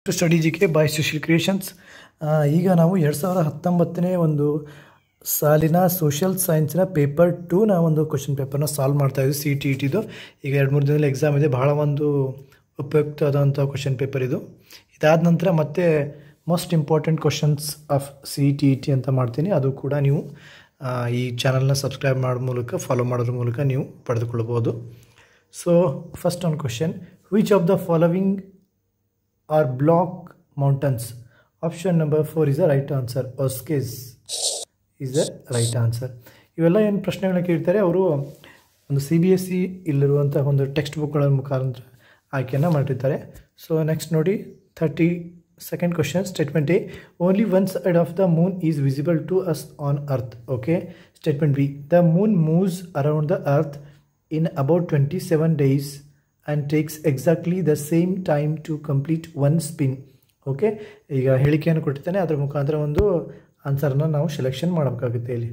To study G K by Sushil creations. ಈಗ ನಾವು 2019ನೇ ಒಂದು ಸಾಲಿನ ಸೋಷಿಯಲ್ ಸೈನ್ಸ್ನ ಪೇಪರ್ 2ನ ಒಂದು ಕ್ವಶನ್ ಪೇಪರ್ನ ಸಾಲ್ವ್ ಮಾಡ್ತಾಯಿದ್ವಿ. CTETದು ಈಗ 2-3 ದಿನದಲ್ಲಿ ಎಕ್ಸಾಮ್ ಇದೆ. ಬಹಳ ಒಂದು ಉಪಯುಕ್ತವಾದಂಥ ಕ್ವಶನ್ ಪೇಪರ್ ಇದು. ಇದಾದ ನಂತರ ಮತ್ತೆ most important questions of CTET ಅಂತ ಮಾಡ್ತೀನಿ. ಅದು ಕೂಡ ನೀವು ಈ ಚಾನಲ್ನ ಸಬ್ಸ್ಕ್ರೈಬ್ ಮಾಡೋ ಮೂಲಕ ಫಾಲೋ ಮಾಡೋದ್ರ ಮೂಲಕ ನೀವು ಪಡೆದುಕೊಳ್ಳಬಹುದು. ಸೊ ಫಸ್ಟ್ ಒಂದು question, which of the following are block mountains? Option number 4 is the right answer. ಒಸ್ಕೇಸ್ ಇಸ್ ದ ರೈಟ್ ಆನ್ಸರ್. ಇವೆಲ್ಲ ಏನು ಪ್ರಶ್ನೆಗಳನ್ನ ಕೇಳ್ತಾರೆ ಅವರು ಒಂದು CBSE ಇಲ್ಲಿರುವಂಥ ಒಂದು ಟೆಕ್ಸ್ಟ್ ಬುಕ್ಗಳ ಮುಖಾಂತರ ಆಯ್ಕೆಯನ್ನು ಮಾಡಿರ್ತಾರೆ. ಸೊ ನೆಕ್ಸ್ಟ್ ನೋಡಿ 32nd question, statement A, only one side of the moon is visible to us on earth. Okay. Statement B, the moon moves around the earth in about 27 days and takes exactly the same time to complete one spin. Okay. ಈಗ ಹೇಳಿಕೆಯನ್ನು ಕೊಟ್ಟಿದ್ದಾನೆ, ಅದರ ಮುಖಾಂತರ ಒಂದು ಆನ್ಸರ್ನ ನಾವು selection ಮಾಡಬೇಕಾಗುತ್ತೆ ಇಲ್ಲಿ.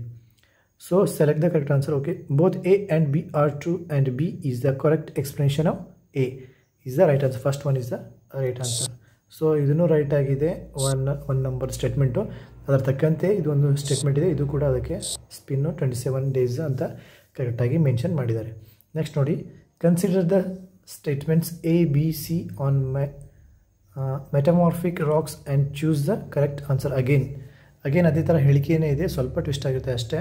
So select the correct answer. Okay, both A and B are true and B is the correct explanation of A is the right answer. First one is the right answer. So ಇದನ್ನು right ಆಗಿದೆ. One number statement, ಅದರ ತಕ್ಕಂತೆ ಇದು ಒಂದು statement ಇದೆ, ಇದು ಕೂಡ ಅದಕ್ಕೆ ಸ್ಪಿನ್ನು 27 ಡೇಸ್ ಅಂತ ಕರೆಕ್ಟಾಗಿ ಮೆನ್ಷನ್ ಮಾಡಿದ್ದಾರೆ. ನೆಕ್ಸ್ಟ್ ನೋಡಿ, consider the statements A B C on metamorphic rocks and choose the correct answer. Again ಅದೇ ಥರ ಹೇಳಿಕೆಯೇ ಇದೆ, ಸ್ವಲ್ಪ ಟ್ವಿಸ್ಟ್ ಆಗುತ್ತೆ ಅಷ್ಟೇ.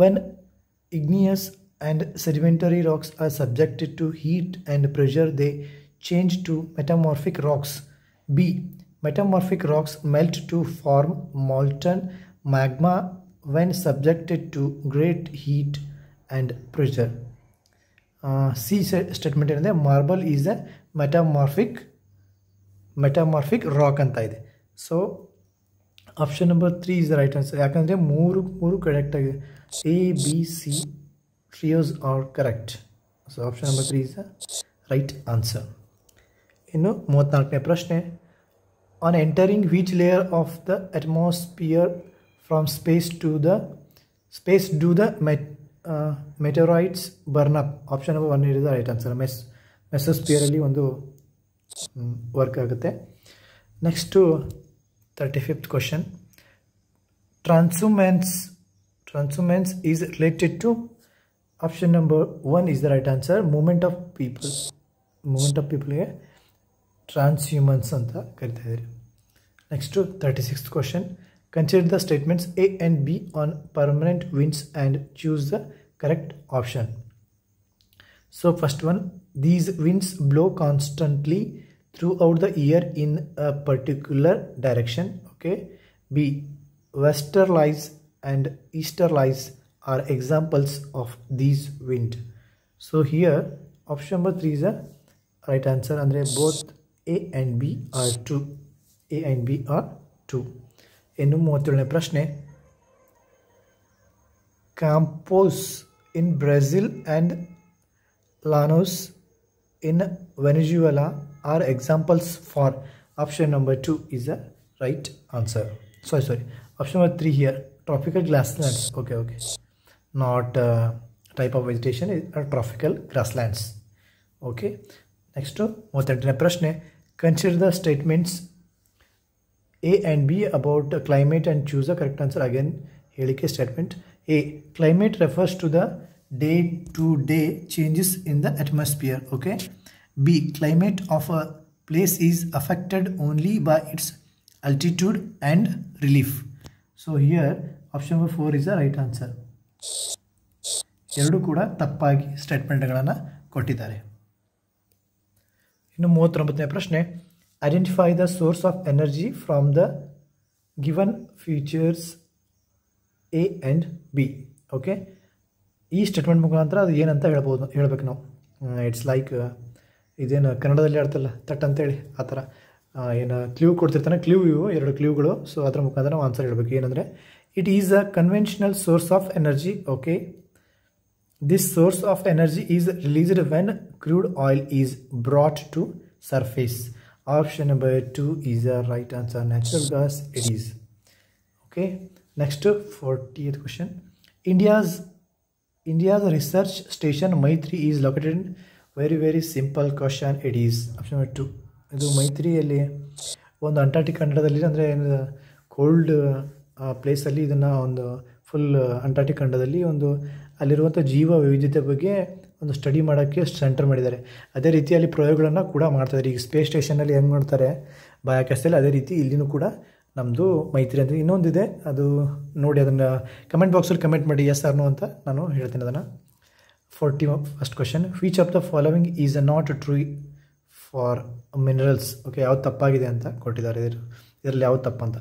When igneous and sedimentary rocks are subjected to heat and pressure, they change to metamorphic rocks. B. Metamorphic rocks melt to form molten magma when subjected to great heat and pressure. C statement ಏನಂದರೆ marble is a metamorphic rock ಅಂತ ಇದೆ. So option number 3 is the right answer. ಯಾಕಂದರೆ ಮೂರು correct ಆಗಿದೆ. A B C trios are correct. So option number 3 is the right answer. ಇನ್ನು 34ನೇ ಪ್ರಶ್ನೆ, on entering which layer of the atmosphere from space do the meteoroids burn up? Option number 1 is the right answer. ಮೆಸೋಸ್ಪಿಯರಲ್ಲಿ ಒಂದು work ಆಗುತ್ತೆ. Next 35th question, transhumance is related to? Option number 1 is the right answer. Movement of ಪೀಪಲ್ಗೆ transhumance ಅಂತ ಕರಿತಾ ಇದ್ದಾರೆ. Next 36th question, consider the statements A and B on permanent winds and choose the correct option. So first one, these winds blow constantly throughout the year in a particular direction. Okay. B, westerlies and easterlies are examples of these wind. So here option number 3 is the right answer. Andre both A and B are true. A and B are true. ಇನ್ನು 37ನೇ ಪ್ರಶ್ನೆ, campos in Brazil and llanos in Venezuela are examples for? Option number 2 is the right answer. Sorry option number 3 here, tropical grasslands. Okay, not type of vegetation, tropical grasslands. Okay. Next 38ನೇ ಪ್ರಶ್ನೆ, consider the statements A and B about climate and choose the correct answer. Again, ಹೇಳಿಕೆ statement. A, climate refers to the day-to-day changes in the atmosphere. Okay. B, climate of a place is affected only by its altitude and relief. So here option number 4 is the right answer. ಎರಡು ಕೂಡ ತಪ್ಪಾಗಿ ಸ್ಟೇಟ್ಮೆಂಟ್ಗಳನ್ನು ಕೊಟ್ಟಿದ್ದಾರೆ. ಇನ್ನು 39ನೇ ಪ್ರಶ್ನೆ, identify the source of energy from the given features A and B. Okay. ಈ statement ಮುಖಾಂತರ ಅದು ಏನಂತ ಹೇಳ್ಬೇಕು ನಾವು. ಇಟ್ಸ್ ಲೈಕ್ ಇದೇನು ಕನ್ನಡದಲ್ಲಿ ಹೇಳ್ತಲ್ಲ ತಟ್ ಅಂತೇಳಿ, ಆ ಥರ ಏನು ಕ್ಲೂ ಕೊಡ್ತಿರ್ತಾನೆ, ಇವು 2 ಕ್ಲೂಗಳು. ಸೊ ಅದರ ಮುಖಾಂತರ ನಾವು ಆನ್ಸರ್ ಹೇಳಬೇಕು. ಏನಂದರೆ, it is a conventional source of energy. Okay. This source of energy is released when crude oil is brought to surface. Option number 2 is the right answer. Natural gas it is. Okay. Next 40th question, India's research station Maitri is located in? Very simple question. It is option number 2. ಇದು ಮೈತ್ರಿಯಲ್ಲಿ ಒಂದು Antarctic ಖಂಡದಲ್ಲಿ ಅಂದರೆ cold ಪ್ಲೇಸಲ್ಲಿ ಇದನ್ನು ಒಂದು full Antarctic ಖಂಡದಲ್ಲಿ ಒಂದು ಅಲ್ಲಿರುವಂಥ ಜೀವ ವೈವಿಧ್ಯತೆ ಬಗ್ಗೆ ಒಂದು ಸ್ಟಡಿ ಮಾಡೋಕ್ಕೆ ಸೆಂಟರ್ ಮಾಡಿದ್ದಾರೆ. ಅದೇ ರೀತಿಯಲ್ಲಿ ಪ್ರಯೋಗಗಳನ್ನು ಕೂಡ ಮಾಡ್ತಾಯಿದ್ದಾರೆ. ಈಗ ಸ್ಪೇಸ್ ಸ್ಟೇಷನಲ್ಲಿ ಹೆಂಗೆ ಮಾಡ್ತಾರೆ ಬಾಹ್ಯಾಕಾಶದಲ್ಲಿ, ಅದೇ ರೀತಿ ಇಲ್ಲಿನೂ ಕೂಡ ನಮ್ಮದು ಮೈತ್ರಿ ಅಂದರೆ ಇನ್ನೊಂದಿದೆ. ಅದು ನೋಡಿ, ಅದನ್ನು ಕಮೆಂಟ್ ಬಾಕ್ಸಲ್ಲಿ ಕಮೆಂಟ್ ಮಾಡಿ ಎಸ್ ಆರ್ ನೋ ಅಂತ ನಾನು ಹೇಳ್ತೀನಿ ಅದನ್ನು. First question, which of the following is not true for minerals. Okay, ಯಾವ್ದು ತಪ್ಪಾಗಿದೆ ಅಂತ ಕೊಟ್ಟಿದ್ದಾರೆ. ಇದರಲ್ಲಿ ಯಾವ್ದು ತಪ್ಪಂತ.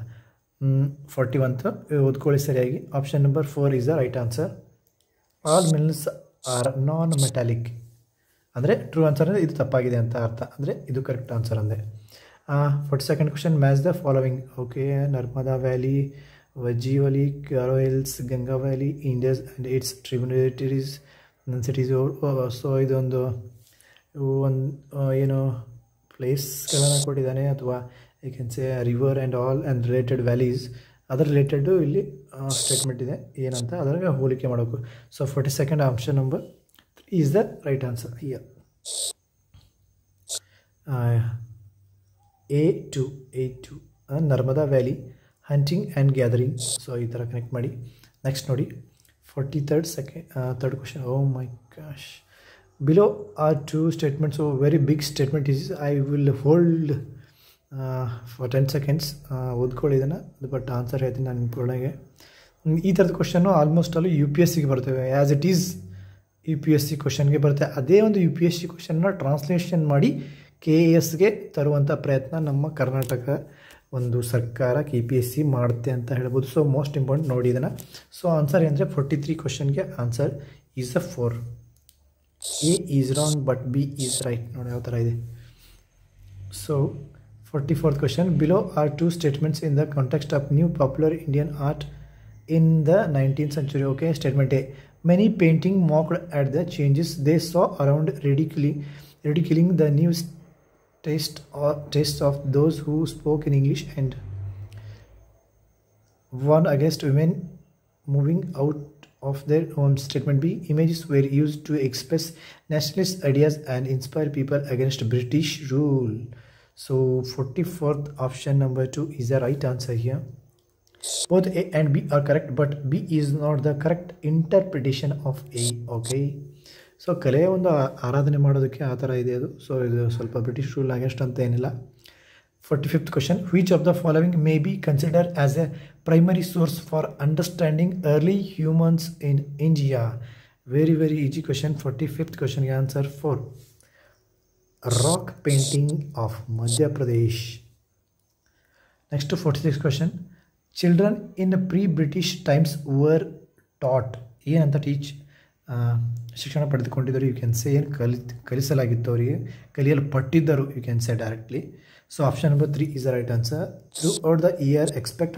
41 ಓದ್ಕೊಳ್ಳಿ ಸರಿಯಾಗಿ. Option number 4 is the right answer. All minerals R non metallic ಅಂದರೆ ಟ್ರೂ ಆನ್ಸರ್ ಅಂದರೆ ಇದು ತಪ್ಪಾಗಿದೆ ಅಂತ ಅರ್ಥ, ಅಂದರೆ ಇದು ಕರೆಕ್ಟ್ ಆನ್ಸರ್ ಅಂದೆ. 42nd question, match the following. Okay, Narmada valley, Vajji valley, Garo hills, Ganga valley, Indus and its tributaries cities. So ಇದೊಂದು ಏನು ಪ್ಲೇಸ್ಗಳನ್ನು ಕೊಟ್ಟಿದ್ದಾನೆ, ಅಥವಾ I can say river and all and related valleys, ಅದರ ರಿಲೇಟೆಡು ಇಲ್ಲಿ ಸ್ಟೇಟ್ಮೆಂಟ್ ಇದೆ ಏನಂತ ಅದರಾಗ ಹೋಲಿಕೆ ಮಾಡಬೇಕು. So 42nd option number 3 is the right answer here. A2 Narmada valley, hunting and gathering. So ಈ ಥರ ಕನೆಕ್ಟ್ ಮಾಡಿ. ನೆಕ್ಸ್ಟ್ ನೋಡಿ 43rd question. Oh my gosh, below are 2 statements. So very big statement is. I will hold for 10 seconds. ಓದ್ಕೊಳ್ಳಿ ಇದನ್ನು, but answer ಹೇಳ್ತೀನಿ ನಾನು ಪೂರ್ಣಗೆ. ಈ ಥರದ ಕ್ವಶನ್ನು ಆಲ್ಮೋಸ್ಟ್ ಅಲ್ಲೂ UPSCಗೆ ಬರ್ತವೆ. ಆ್ಯಸ್ ಇಟ್ ಈಸ್ UPSC ಕ್ವಶನ್ಗೆ ಬರುತ್ತೆ. ಅದೇ ಒಂದು UPSC ಕ್ವಶನ್ನ ಟ್ರಾನ್ಸ್ಲೇಷನ್ ಮಾಡಿ KASಗೆ ತರುವಂಥ ಪ್ರಯತ್ನ ನಮ್ಮ ಕರ್ನಾಟಕ ಒಂದು ಸರ್ಕಾರ KPSC ಮಾಡುತ್ತೆ ಅಂತ ಹೇಳ್ಬೋದು. ಸೊ ಮೋಸ್ಟ್ ಇಂಪಾರ್ಟೆಂಟ್ ನೋಡಿ ಇದನ್ನು. ಸೊ ಆನ್ಸರ್ ಏನಂದರೆ 43 ಕ್ವಶನ್ಗೆ answer is the 4. A is wrong but B is right. ನೋಡಿ ಯಾವ ಥರ ಇದೆ. So 44th question, below are 2 statements in the context of new popular Indian art in the 19th century. Okay, statement A, many painting mocked at the changes they saw around, ridiculing the new taste of those who spoke in English and warned against women moving out of their homes. Statement B, images were used to express nationalist ideas and inspire people against British rule. So 44th option number 2 is the right answer here. Both A and B are correct, but B is not the correct interpretation of A. Okay, so ಕಲೆಯ ಒಂದು ಆರಾಧನೆ ಮಾಡೋದಕ್ಕೆ ಆ ಥರ ಇದೆ ಅದು. So ಇದು ಸ್ವಲ್ಪ ಬ್ರಿಟಿಷ್ ರೂಲ್ ಅಗೇನ್ಸ್ಟ್ ಅಂತ ಏನಿಲ್ಲ. 45th question, which of the following may be considered as a primary source for understanding early humans in India. Very easy question. 45th ಕ್ವಶನ್ಗೆ answer 4, rock painting of Madhya Pradesh. Next 46th question, children in pre-British times were taught. ಏನಂತ teach ಶಿಕ್ಷಣ ಪಡೆದುಕೊಂಡಿದ್ದರು, you can say ಏನು ಕಲಿಸಲಾಗಿತ್ತು ಅವರಿಗೆ, ಕಲಿಯಲ್ಪಟ್ಟಿದ್ದರು, you can say directly. So option number 3 is the right answer. Throughout the year expect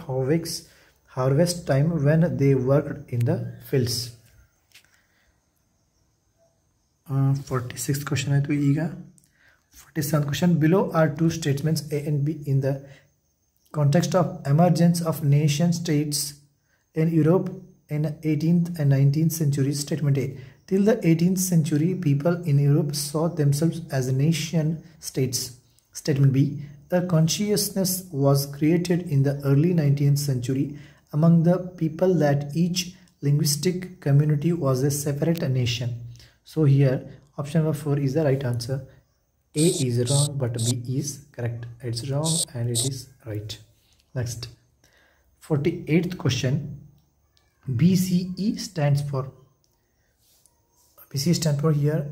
harvest time when they worked in the fields. 46th question ಆಯಿತು. ಈಗ 47th question, below are 2 statements A and B in the context of emergence of nation states in Europe in 18th and 19th centuries. Statement A, till the 18th century people in Europe saw themselves as nation states. Statement B, a consciousness was created in the early 19th century among the people that each linguistic community was a separate nation. So here option number 4 is the right answer. A is wrong but B is correct. It's wrong and it is right. Next 48th question, BCE stands for here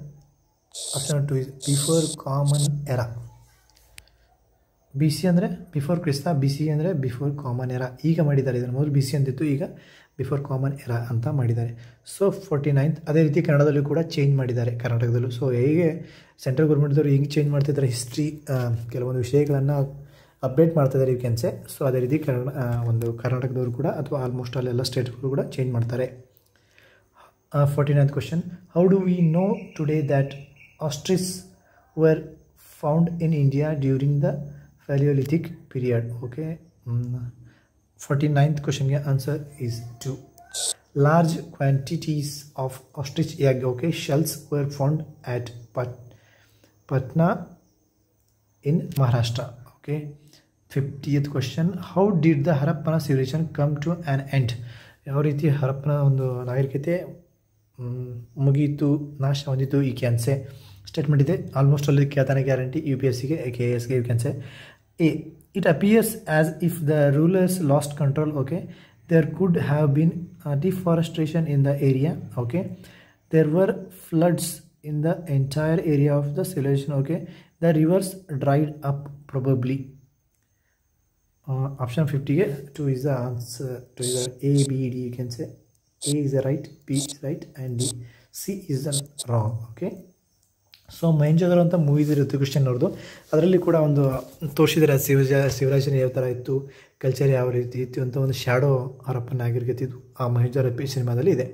option 2 is before common era. BC ಅಂದರೆ before ಕ್ರಿಸ್ತ, BCE ಅಂದರೆ before common era. ಈಗ ಮಾಡಿದ್ದಾರೆ, ಇದನ್ನು ಮೊದಲು BC ಅಂತಿತ್ತು, ಈಗ before common era ಅಂತ ಮಾಡಿದ್ದಾರೆ. ಸೊ 49th, ಅದೇ ರೀತಿ ಕನ್ನಡದಲ್ಲೂ ಕೂಡ ಚೇಂಜ್ ಮಾಡಿದ್ದಾರೆ ಕರ್ನಾಟಕದಲ್ಲೂ. ಸೊ ಹೇಗೆ ಸೆಂಟ್ರಲ್ ಗೌರ್ಮೆಂಟ್ದವರು ಹಿಂಗೆ ಚೇಂಜ್ ಮಾಡ್ತಿದ್ದಾರೆ, ಹಿಸ್ಟ್ರಿ ಕೆಲವೊಂದು ವಿಷಯಗಳನ್ನು ಅಪ್ಡೇಟ್ ಮಾಡ್ತಿದ್ದಾರೆ, ಯು ಕ್ಯಾನ್ ಸೇ. ಸೊ ಅದೇ ರೀತಿ ಕರ್ನಾಟಕದವರು ಕೂಡ ಅಥವಾ ಆಲ್ಮೋಸ್ಟ್ ಅಲ್ಲೆಲ್ಲ ಸ್ಟೇಟ್ಗಳು ಕೂಡ ಚೇಂಜ್ ಮಾಡ್ತಾರೆ. 49th question, how do we know today that ostrich var found in India during the Paleolithic period? Okay, 49th question answer is 2. Large quantities of ostrich egg, okay, shells were found at Patna in Maharashtra. Okay, 50th question, how did the Harappana civilization come to an end? ಯಾವ ರೀತಿ ಹರಪ್ಪನ ಒಂದು ನಾಗರಿಕತೆ ಮುಗೀತು, ನಾಶ ಹೊಂದಿತು, ಈ ಕ್ಯಾನ್ಸೆ statement ಇದೆ. Almost ಅಲ್ಲಿ ಕೇಳ್ತಾನೆ ಗ್ಯಾರಂಟಿ UPSCಗೆ, KSಗೆ you can say. A, it appears as if the rulers lost control. Okay, there could have been deforestation in the area. Okay, there were floods in the entire area of the civilization. Okay, the rivers dried up probably. Option 50 2 is the answer. 2 is the A, B, D. You can say A is the right, B is right, and D, C is the wrong. Okay, so Mohenjodaro ಅಂತ movies ಇರುತ್ತೆ Christian ಅವ್ರದ್ದು, ಅದರಲ್ಲಿ ಕೂಡ ಒಂದು ತೋರಿಸಿದರೆ civilisation ಯಾವ ಥರ ಇತ್ತು, ಕಲ್ಚರ್ ಯಾವ ರೀತಿ ಇತ್ತು ಅಂತ ಒಂದು ಶ್ಯಾಡೋ ಹರಪ್ಪನ ನಾಗರಿಕತೆ ಇದು ಆ ಮಹೇಂಜೋದರೋ ಸಿನಿಮಾದಲ್ಲಿ ಇದೆ.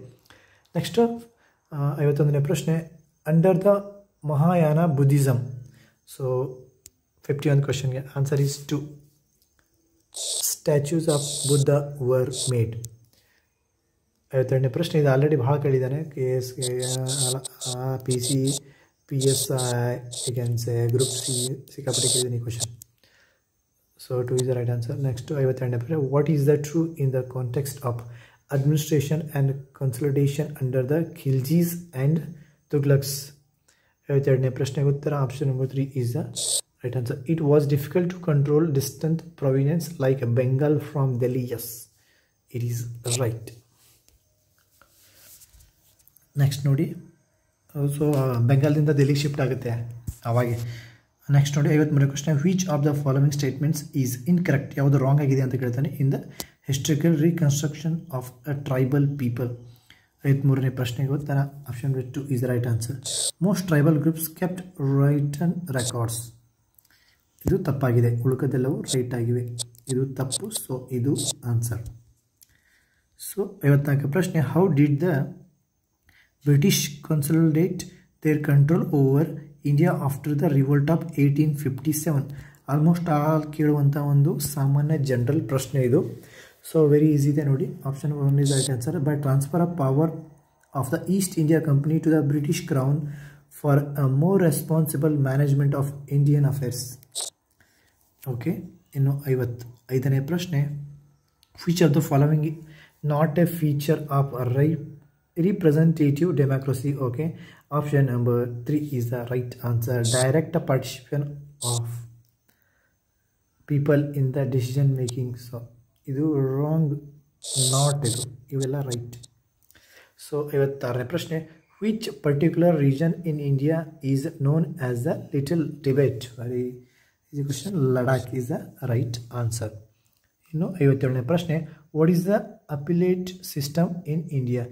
ನೆಕ್ಸ್ಟ್ 51ನೇ ಪ್ರಶ್ನೆ, under the Mahayana Buddhism. So 51 ಕ್ವಶನ್ಗೆ answer is 2. Statues of Buddha were made. 52ನೇ ಪ್ರಶ್ನೆ, ಇದು ಆಲ್ರೆಡಿ ಭಾಳ ಕೇಳಿದ್ದಾನೆ, KSಗೆ, PC, PSI, you can say group C, ಸಿಕ್ಕಾಪಟ್ಟೆ ಕೇಳಿದ್ದೀನಿ question. So 2 is the right answer. Next 52ನೇ ಪ್ರಶ್ನೆ, what is the true in the context of administration and consultation under the Khiljis and Tughlaqs. 52ನೇ ಪ್ರಶ್ನೆಗೆ ಉತ್ತರ option number 3 is the right answer. It was difficult to control distant provinces like Bengal from Delhi. Yes, it is right. Next ನೋಡಿ, so ಬೆಂಗಾಲ್ದಿಂದ ಡೆಲ್ಲಿಗೆ shift ಆಗುತ್ತೆ ಅವಾಗೆ. Next ನೋಡಿ 53ನೇ question, which of the following statements is incorrect. ಯಾವುದು wrong ಆಗಿದೆ ಅಂತ ಕೇಳ್ತಾನೆ. In the historical reconstruction of a tribal people. 53ನೇ ಪ್ರಶ್ನೆಗೆ ಉತ್ತರ option 2 is the right answer. Most tribal groups kept written records. ಇದು ತಪ್ಪಾಗಿದೆ, ಉಳಿಕದೆಲ್ಲವೂ ರೈಟ್ ಆಗಿವೆ, ಇದು ತಪ್ಪು. ಸೊ ಇದು ಆನ್ಸರ್. ಸೊ 54ನೇ ಪ್ರಶ್ನೆ, how did the British consolidate their control over India after the revolt of 1857. Almost all ಕೇಳುವಂಥ ಒಂದು ಸಾಮಾನ್ಯ ಜನರಲ್ ಪ್ರಶ್ನೆ ಇದು. ಸೊ ವೆರಿ ಈಸಿ ಇದೆ ನೋಡಿ. Option 1 is right answer. By transfer of power of the East India Company to the British crown for a more responsible management of Indian affairs. Okay, ಇನ್ನು 55ನೇ ಪ್ರಶ್ನೆ, which of the following not a feature of representative democracy. Okay, option number 3 is the right answer. Direct participation of people in the decision making. So idu wrong, not idu, ivella right. So 56ನೇ ಪ್ರಶ್ನೆ, which particular region in India is known as the Little Tibet? Very easy question. Ladakh is the right answer. ಇನ್ನು 57ನೇ ಪ್ರಶ್ನೆ, what is the appellate system in India?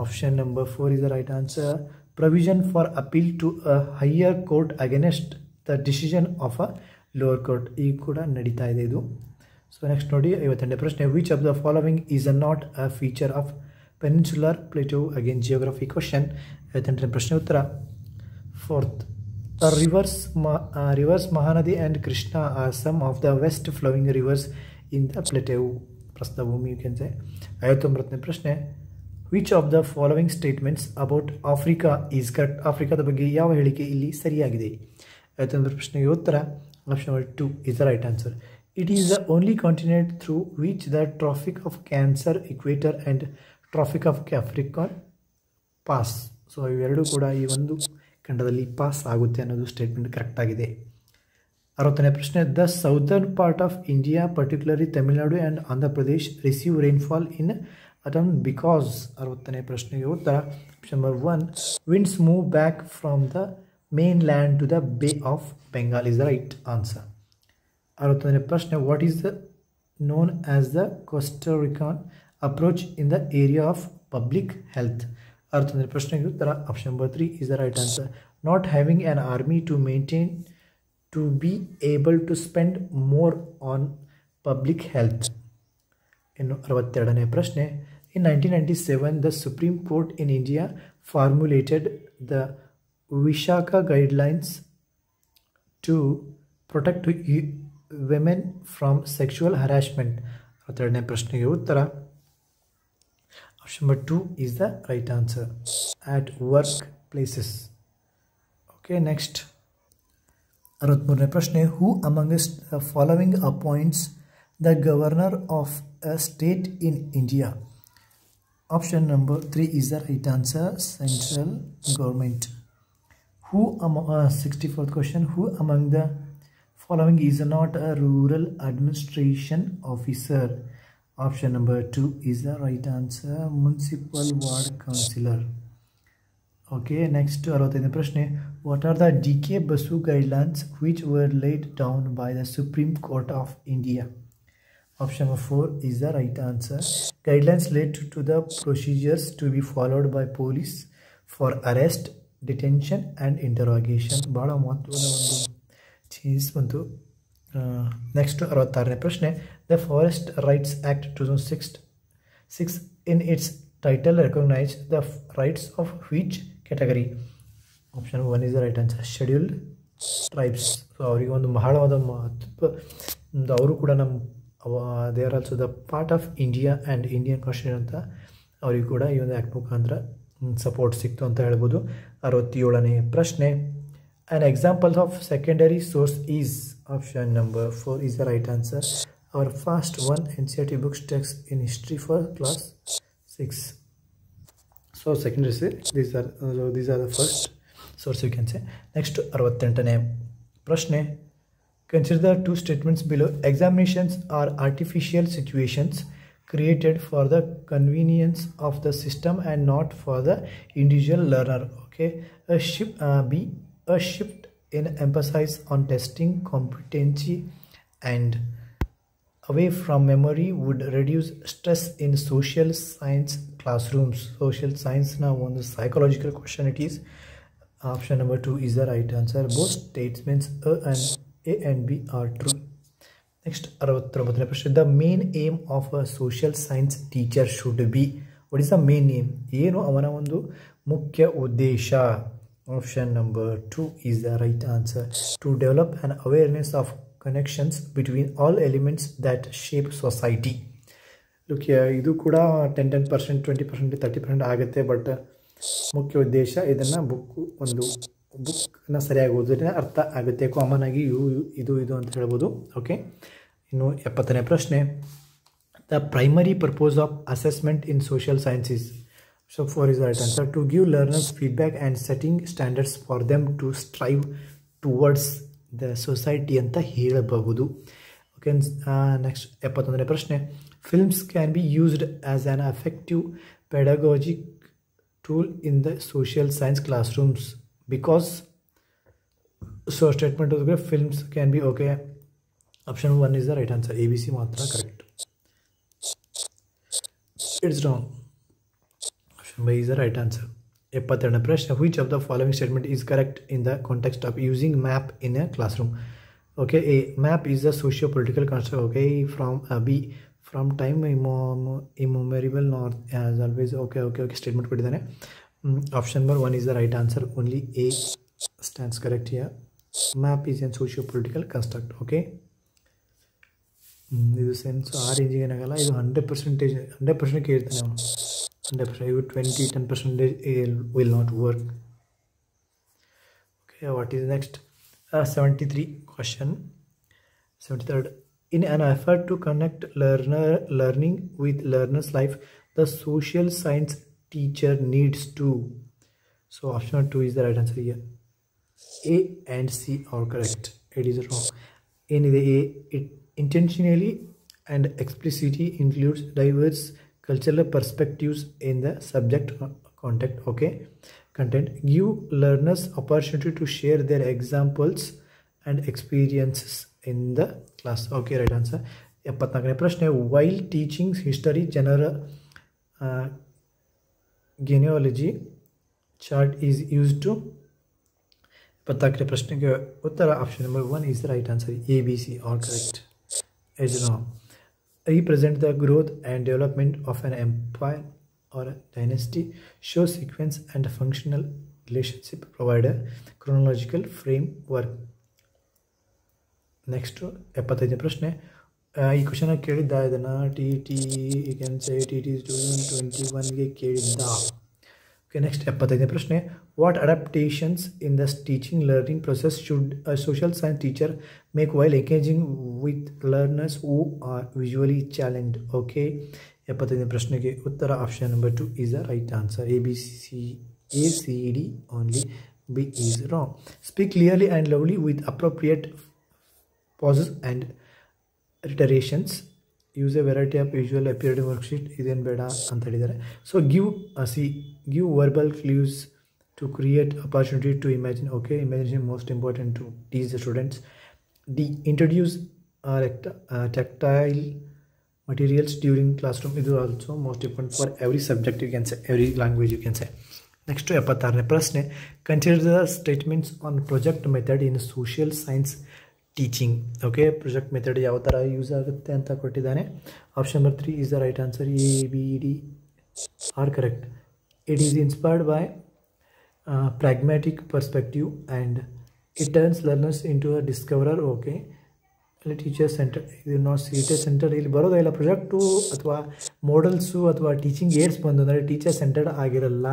Option number 4 is the right answer. Provision for appeal to a higher court against the decision of a lower court. ಈ ಕೂಡ ನಡೀತಾ ಇದೆ ಇದು. So next ನೋಡಿ 58ನೇ ಪ್ರಶ್ನೆ, which of the following is not a feature of peninsular plateau. Again geography question. 58ನೇ ಪ್ರಶ್ನೆ ಉತ್ತರ 4th. The rivers Mahanadi and Krishna are some of the west flowing rivers in the plateau. ಪ್ರಸ್ಥಭೂಮಿ you can say. 59ನೇ ಪ್ರಶ್ನೆ, which of the following statements about Africa is correct. ಆಫ್ರಿಕಾದ ಬಗ್ಗೆ ಯಾವ ಹೇಳಿಕೆ ಇಲ್ಲಿ ಸರಿಯಾಗಿದೆ? 59ನೇ ಪ್ರಶ್ನೆಗೆ ಉತ್ತರ option 2 is the right answer. It is the only continent through which the traffic of cancer equator and traffic of Capricorn pass. So ಇವೆರಡೂ ಕೂಡ ಈ ಒಂದು ಖಂಡದಲ್ಲಿ ಪಾಸ್ ಆಗುತ್ತೆ ಅನ್ನೋದು ಸ್ಟೇಟ್ಮೆಂಟ್ ಕರೆಕ್ಟ್ ಆಗಿದೆ. 60ನೇ ಪ್ರಶ್ನೆ, the southern part of India particularly Tamil Nadu and Andhra Pradesh receive rainfall in autumn because. 60ನೇ ಪ್ರಶ್ನೆಗೆ ಉತ್ತರ option number 1, winds move back from the mainland to the Bay of Bengal is the right answer. 61ನೇ ಪ್ರಶ್ನೆ, what is the known as the Costa Rican approach in the area of public health? 61ನೇ ಪ್ರಶ್ನೆಗೆ ಉತ್ತರ option number 3 is the right answer. Not having an army to maintain to be able to spend more on public health. ಇನ್ನು 62ನೇ ಪ್ರಶ್ನೆ, in 1997 the Supreme Court in India formulated the Vishaka guidelines to protect women from sexual harassment. 62ನೇ ಪ್ರಶ್ನೆಗೆ ಉತ್ತರ option number 2 is the right answer. At work places. Okay, next 63ನೇ ಪ್ರಶ್ನೆ, who amongst following appoints the governor of a state in India? Option number 3 is the right answer, central government. 64th question, who among the following is not a rural administration officer? Option number 2 is the right answer, municipal ward councillor. Okay, next 65ನೇ ಪ್ರಶ್ನೆ, what are the DK Basu guidelines which were laid down by the Supreme Court of India? Option number 4 is the right answer. Guidelines related to the procedures to be followed by police for arrest, detention and interrogation. ಬಹಳ ಮಹತ್ವದ ಒಂದು changes ಬಂತು. Next 66ನೇ ಪ್ರಶ್ನೆ, the forest rights act 2006 in its title recognize the rights of which category? Option 1 is the right answer, scheduled tribes. So ಅವರಿಗೆ ಒಂದು ಬಹಳವಾದ ಮಹತ್ವ, ಅವರು ಕೂಡ ನಮ್ಮ they are also the part of India and Indian constitution ಅಂತ ಅವರಿಗೂ ಕೂಡ ಈ ಒಂದು ಆ್ಯಕ್ಟ್ ಮುಖಾಂತರ ಸಪೋರ್ಟ್ ಸಿಕ್ತು ಅಂತ ಹೇಳ್ಬೋದು. 67ನೇ ಪ್ರಶ್ನೆ, an example of secondary source is? Option number 4 is the right answer, our fast one NCERT books text in history for class 6. So secondary, these are the first source you can say. Next 68ನೇ ಪ್ರಶ್ನೆ, consider the two statements below. Examinations are artificial situations created for the convenience of the system and not for the individual learner. Okay, a shift in emphasis on testing competency and away from memory would reduce stress in social science classrooms. Social science na one psychological question it is. Option number 2 is the right answer. Both statements A and B are true. Next 69ನೇ ಪ್ರಶ್ನೆ, the main aim of a social science teacher should be? What is the main aim? ಏನು ಅವನ ಒಂದು ಮುಖ್ಯ ಉದ್ದೇಶ? Option number 2 is the right answer, to develop an awareness of connections between all elements that shape society. Look here, ಇದು ಕೂಡ 10% 20% 30% ಆಗುತ್ತೆ. But ಮುಖ್ಯ ಉದ್ದೇಶ ಇದನ್ನು ಬುಕ್ನ ಸರಿಯಾಗಿ ಓದಿದ್ರೆ ಅರ್ಥ ಆಗುತ್ತೆ, ಕಾಮನ್ ಆಗಿ ಇದು ಅಂತ ಹೇಳ್ಬೋದು. ಓಕೆ, ಇನ್ನು 70ನೇ ಪ್ರಶ್ನೆ, the primary purpose of assessment in social sciences? So 4 is the right answer, to give learners feedback and setting standards for them to strive towards the society ಅಂತ ಹೇಳಬಹುದು. ಓಕೆ, ನೆಕ್ಸ್ಟ್ 71ನೇ ಪ್ರಶ್ನೆ, films can be used as an effective pedagogic tool in the social science classrooms because? So statement of the films can be okay. Option 1 is the right answer, ABC matra correct. It's wrong. Option B is the right answer. 72ನೇ ಪ್ರಶ್ನೆ, which of the following statement is correct in the context of using map in a classroom? Okay, A, map is a socio-political construct. Okay, B, from time immemorial north as always. Okay, statement ಕೊಟ್ಟಿದ್ದಾನೆ. Option number 1 is the right answer, only A stands correct here. Map is a socio-political construct. Okay, ಇದು sense ಆ ರೇಂಜಿಗೆ ಏನಾಗಲ್ಲ, ಇದು 100% ಕೇಳ್ತಾನೆ ಅವನು. 100%, ಇವು 10% will not work. Okay, what is next? 73 question, 73rd, in an effort to connect learning with learner's life, the social science teacher needs to? So option 2 is the right answer here. A and C are correct. It is wrong. In the A, it intentionally and explicitly includes diverse cultural perspectives in the subject content. Okay, content. Give learners opportunity to share their examples and experiences in the class. Okay, right answer. 74ನೇ ಪ್ರಶ್ನೆ, while teaching history, general genealogy chart is used to? 74ನೇ ಪ್ರಶ್ನೆಗೆ ಉತ್ತರ option number 1 is the right answer, ABC all correct. Is wrong. Represent the growth and development of an empire or a dynasty, show sequence and functional relationship, provide a chronological framework. Next 75ನೇ ಪ್ರಶ್ನೆ, ಈ question ಕೇಳಿದ್ದ, ಇದನ್ನು TET 2021ಗೆ ಕೇಳಿದ್ದ. Okay, next 75ನೇ ಪ್ರಶ್ನೆ. What adaptations in the teaching learning process should a social science teacher make while engaging with learners who are visually challenged? Okay, 75ನೇ ಪ್ರಶ್ನೆಗೆ ಉತ್ತರ option number 2 is the right answer. A, C, D only. B is wrong. Speak clearly and loudly with appropriate pauses and iterations. Use a variety of visual appearing worksheet. Idén beda anta helidare. So give verbal clues to create opportunity to imagine. Okay, imagination most important to teach the students. D, introduce tactile materials during classroom. This is also most important for every subject, you can say, every language you can say. Next 76ನೇ ಪ್ರಶ್ನೆ. Consider the statements on project method in social science teaching. Okay, project method ಯಾವ ಥರ use ಆಗುತ್ತೆ ಅಂತ ಕೊಟ್ಟಿದ್ದಾನೆ. Option number 3 is the right answer. A, B, D are correct. It is inspired by pragmatic perspective and it turns learners into a discoverer. Okay, ಅಲ್ಲಿ teacher centre ಇದು not teacher centre ಇಲ್ಲಿ ಬರೋದಿಲ್ಲ. Project ಅಥವಾ models ಅಥವಾ teaching aids ಬಂದು ಅಂದರೆ teacher centered ಆಗಿರಲ್ಲ.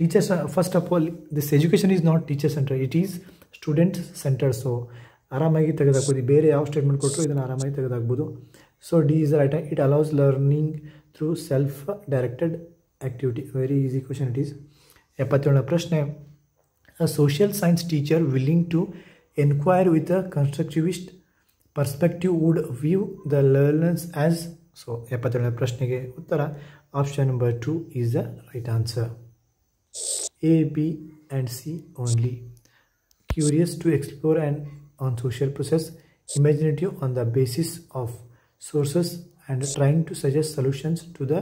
Teachers first of all this education is not teacher center, it is student center. So ಆರಾಮಾಗಿ ತೆಗೆದಾಕ್ಬೋದು. ಬೇರೆ ಯಾವ ಸ್ಟೇಟ್ಮೆಂಟ್ ಕೊಟ್ಟರು ಇದನ್ನು ಆರಾಮಾಗಿ ತೆಗೆದಾಕ್ಬೋದು. So D is right. It allows learning through self directed activity. Very easy question it is. 77ನೇ ಪ್ರಶ್ನೆ. A social science teacher willing to enquire with a constructivist perspective would view the learners as. So 77ನೇ ಪ್ರಶ್ನೆಗೆ ಉತ್ತರ option number 2 is the right answer. A, B and C only. Curious to explore and on social process, imaginative on the basis of sources and trying to suggest solutions to the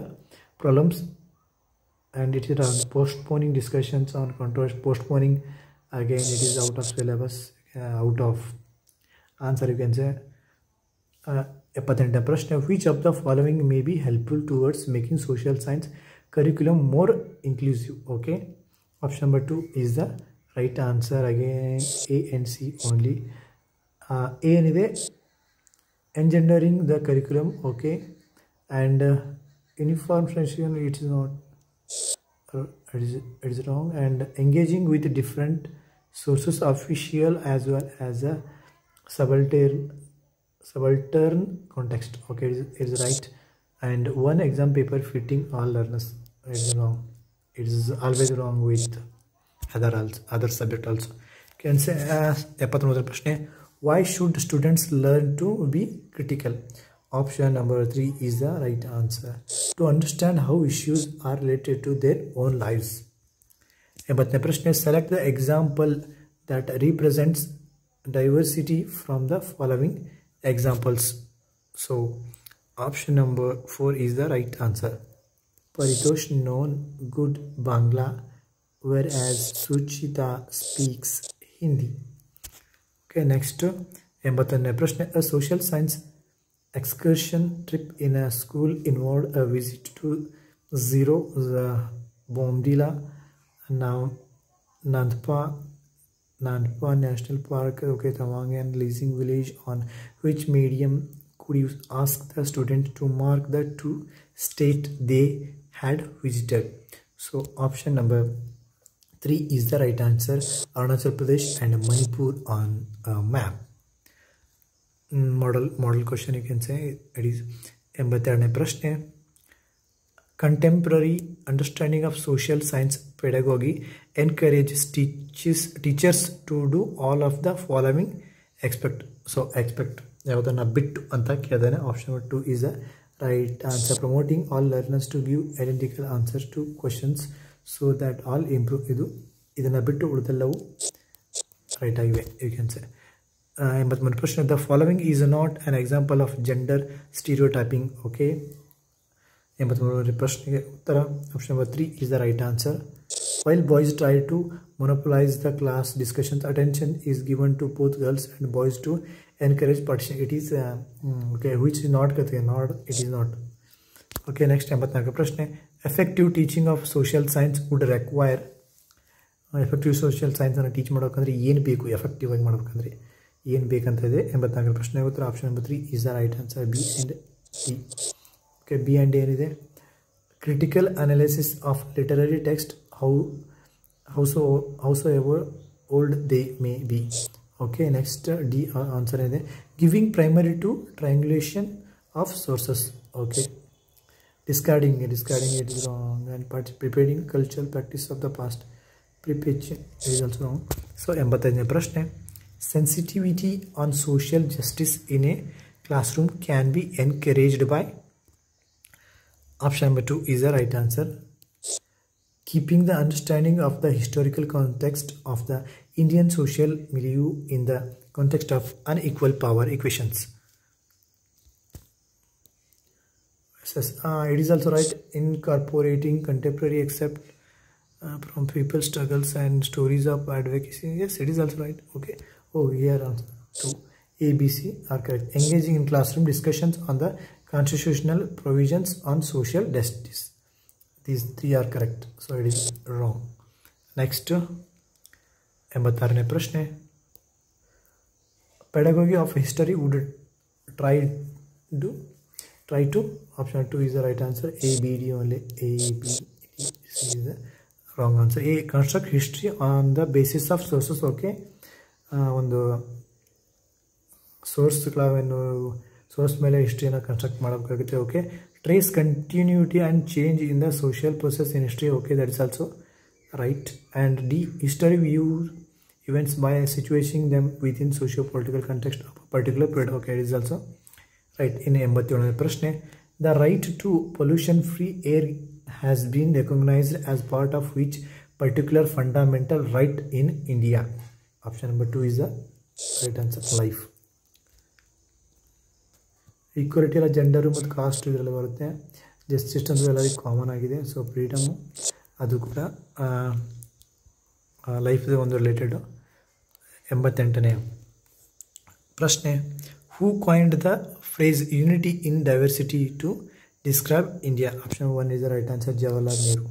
problems, and it is around postponing discussions on controversy. Postponing again, it is out of syllabus, out of answer you can say. 78ನೇ ಪ್ರಶ್ನೆ. Which of the following may be helpful towards making social science curriculum more inclusive? Okay, option number 2 is the right answer. Again, A and C only. A ಏನಿದೆ engendering the curriculum. Okay, and uniform transition, it is not, it is wrong. And engaging with different sources, official as well as a subaltern context. Okay, it is right. And one exam paper fitting all learners, it is wrong. It is always wrong with other subject also. Can say 79ನೇ ಪ್ರಶ್ನೆ. Why should students learn to be critical? Option number 3 is the right answer. To understand how issues are related to their own lives. 80ನೇ ಪ್ರಶ್ನೆ. Select the example that represents diversity from the following examples. So option number 4 is the right answer. Paritosh known good Bangla, whereas Suchita speaks Hindi. Okay, next 80ನೇ ಪ್ರಶ್ನೆ. A social science excursion trip in a school involved a visit to Zero, Bomdila, Nandpa National Park, okay, Tawang and Leasing Village. On which medium could you ask the student to mark the two states they had visited? So option number 3 is the right answer. Arunachal Pradesh and Manipur on a map. Model question you can say. It is 82ನೇ ಪ್ರಶ್ನೆ. Contemporary understanding of social science pedagogy encourages teachers to do all of the following. Expect. So expect ಯಾವುದನ್ನು ಬಿಟ್ಟು ಅಂತ ಕೇಳಿದಾನೆ. Option 2 is the right answer. Promoting all learners to give identical answers to questions so that all improve. ಇದನ್ನು ಬಿಟ್ಟು ಉಳಿದೆಲ್ಲವೂ right ಆಗಿವೆ you can say. 83ನೇ ಪ್ರಶ್ನೆ. The following is not an example of gender stereotyping. Okay, 83ನೇ ಪ್ರಶ್ನೆಗೆ ಉತ್ತರ option number 3 is the right answer. While boys try to monopolize the class discussions, attention is given to both girls and boys to encourage participation. It is okay, which is not not, it is not. Okay, next 84ನೇ ಪ್ರಶ್ನೆ. Effective teaching of social science would require. Effective social ಸೈನ್ಸನ್ನು teach ಮಾಡೋಕ್ಕಂದ್ರೆ ಏನು ಬೇಕು, effective ಆಗಿ ಮಾಡ್ಬೇಕಂದ್ರೆ ಏನು ಬೇಕಂತ ಇದೆ. 84ನೇ ಪ್ರಶ್ನೆ ಉತ್ತರ option number 3 is the right answer. B and D. Okay, B and A ಏನಿದೆ? Critical analysis of literary text, how howsoever old they may be. Okay, next D answer is giving primary to triangulation of sources. Okay, discarding it is wrong, and preparing cultural practice of the past, preparation is also wrong. So 85ನೇ ಪ್ರಶ್ನೆ, sensitivity on social justice in a classroom can be encouraged by. Option number 2 is the right answer. Keeping the understanding of the historical context of the Indian social milieu in the context of unequal power equations. It is also right. Incorporating contemporary except from people's struggles and stories of advocacy. Yes, it is also right. Okay. Oh, here also 2 A, B, C are correct. Engaging in classroom discussions on the constitutional provisions on social justice. These 3 are correct. So it is wrong. Next, 86ನೇ ಪ್ರಶ್ನೆ, pedagogy of history would try to. Option 2 is the right answer. A, B, D only. A, B, D, C is the wrong answer. A, construct history on the basis of sources. Okay, ಒಂದು source ಮೇಲೆ ಹಿಸ್ಟ್ರಿಯನ್ನು construct ಮಾಡಬೇಕಾಗುತ್ತೆ. Okay, trace continuity and change in the social process in history. Okay, that is also right. And D, history view events by situating them within socio-political context of a particular period. Okay, it is also right. In 87ನೇ ಪ್ರಶ್ನೆ, the right to pollution-free air has been recognized as part of which particular fundamental right in India. Option number 2 is the right answer. Life. Equality ಎಲ್ಲ gender ಮತ್ತು cost ಇದರಲ್ಲಿ ಬರುತ್ತೆ. Justice ಅಂದರೆ ಎಲ್ಲರಿಗೂ common ಆಗಿದೆ. So freedom ಅದು ಕೂಡ ಲೈಫ್ಗೆ ಒಂದು ರಿಲೇಟೆಡು. 88ನೇ ಪ್ರಶ್ನೆ, who coined the phrase unity in diversity to describe India. Option 1 is the right answer. Jawaharlal Nehru.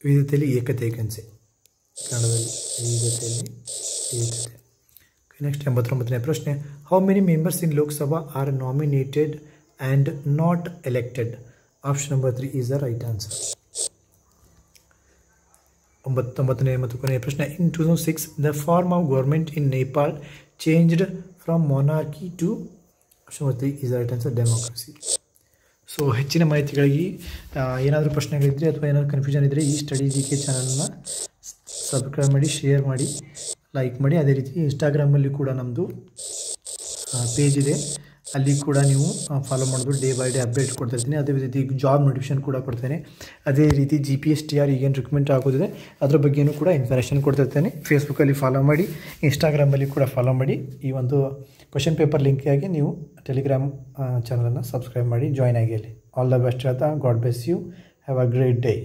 ವಿವಿಧತೆಯಲ್ಲಿ ಏಕತೆ ಕನಸೆ, ಕನ್ನಡದಲ್ಲಿ ವಿವಿಧತೆಯಲ್ಲಿ ಏಕತೆ. ನೆಕ್ಸ್ಟ್ 89ನೇ ಪ್ರಶ್ನೆ, how many members in Lok Sabha are nominated and not elected. Option number 3 is the right answer. 89ನೇ ಮತ್ತು ಕೊನೆಯ ಪ್ರಶ್ನೆ, in 2006 the form of government in Nepal changed from monarchy to. Option number 3 is the right answer. Democracy. So ಹೆಚ್ಚಿನ ಮಾಹಿತಿಗಾಗಿ ಏನಾದರೂ ಪ್ರಶ್ನೆಗಳಿದ್ದರೆ ಅಥವಾ ಏನಾದರೂ confusion ಇದ್ದರೆ ಈ ಸ್ಟಡಿ ಜಿ ಕೆ ಚಾನಲ್ನ ಸಬ್ಸ್ಕ್ರೈಬ್ ಮಾಡಿ, ಶೇರ್ ಮಾಡಿ, ಲೈಕ್ ಮಾಡಿ. ಅದೇ ರೀತಿ ಇನ್ಸ್ಟಾಗ್ರಾಮಲ್ಲಿ ಕೂಡ ನಮ್ಮದು ಪೇಜ್ ಇದೆ, ಅಲ್ಲಿ ಕೂಡ ನೀವು ಫಾಲೋ ಮಾಡಿದ್ರು ಡೇ ಬೈ ಡೇ ಅಪ್ಡೇಟ್ ಕೊಡ್ತಾಯಿರ್ತೀನಿ. ಅದೇ ರೀತಿ ಜಾಬ್ ನೋಟಿಫಿಕೇಷನ್ ಕೂಡ ಕೊಡ್ತೇನೆ. ಅದೇ ರೀತಿ GPSTR ಈಗೇನು ರಿಕ್ರೂಟ್ಮೆಂಟ್ ಆಗೋದಿದೆ ಅದ್ರ ಬಗ್ಗೆಯೂ ಕೂಡ ಇನ್ಫಾರ್ಮೇಷನ್ ಕೊಡ್ತಿರ್ತೇನೆ. ಫೇಸ್ಬುಕ್ಕಲ್ಲಿ ಫಾಲೋ ಮಾಡಿ, ಇನ್ಸ್ಟಾಗ್ರಾಮಲ್ಲಿ ಕೂಡ ಫಾಲೋ ಮಾಡಿ. ಈ ಒಂದು ಕ್ವಶನ್ ಪೇಪರ್ ಲಿಂಕ್ಗಾಗಿ ನೀವು ಟೆಲಿಗ್ರಾಮ್ ಚಾನಲನ್ನು ಸಬ್ಸ್ಕ್ರೈಬ್ ಮಾಡಿ, ಜಾಯ್ನ್ ಆಗಿ ಅಲ್ಲಿ. All the best. God bless you. Have a great day.